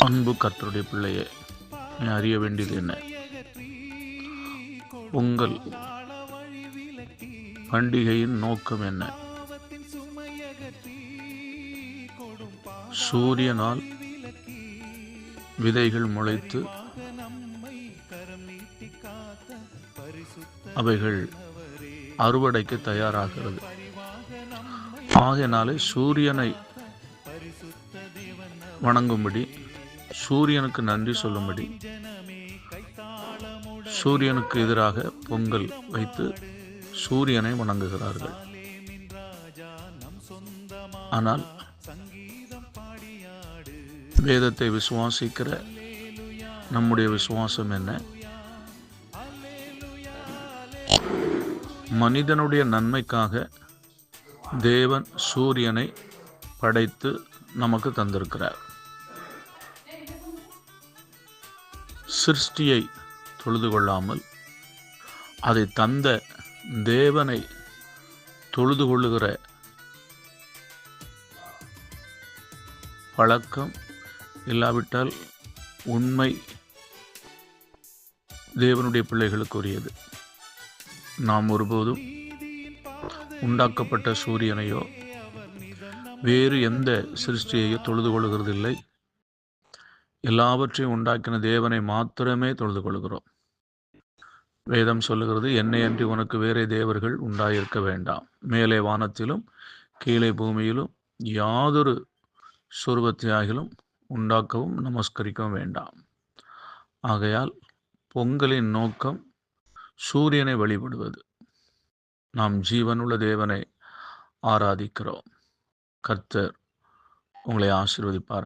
அன்பு கர்த்தருடைய பிள்ளையே, நீ அறிய வேண்டியது என்ன? உங்கள் பண்டிகையின் நோக்கம் என்ன? சூரியனால் விதைகள் முளைத்து அவைகள் அறுவடைக்கு தயாராகிறது. ஆகையினாலே சூரியனை வணங்கும்படி, சூரியனுக்கு நன்றி சொல்லும்படி, சூரியனுக்கு எதிராக பொங்கல் வைத்து சூரியனை வணங்குகிறார்கள். ஆனால் வேதத்தை விசுவாசிக்கிற நம்முடைய விசுவாசம் என்ன? மனிதனுடைய நன்மைக்காக தேவன் சூரியனை படைத்து நமக்கு தந்திருக்கிறார். சிருஷ்டியை தொழுது கொள்ளாமல் அதை தந்த தேவனை தொழுது கொள்ளுகிற பழக்கம் இல்லாவிட்டால் உண்மை தேவனுடைய பிள்ளைகளுக்கு உரியது. நாம் ஒருபோதும் உண்டாக்கப்பட்ட சூரியனையோ வேறு எந்த சிருஷ்டியையோ தொழுது கொள்கிறதில்லை. எல்லாவற்றையும் உண்டாக்கின தேவனை மாத்திரமே தொழுது கொள்கிறோம். வேதம் சொல்லுகிறது, என்னை அன்றி உனக்கு வேறே தேவர்கள் உண்டாயிருக்க வேண்டாம். மேலே வானத்திலும் கீழே பூமியிலும் யாதொரு சொருபத்தையாகிலும் உண்டாக்கவும் நமஸ்கரிக்கவும் வேண்டாம். ஆகையால் பொங்கலின் நோக்கம் சூரியனை வழிபடுவது. நாம் ஜீவனுள்ள தேவனை ஆராதிக்கிறோம். கர்த்தர் உங்களை ஆசீர்வதிப்பார்.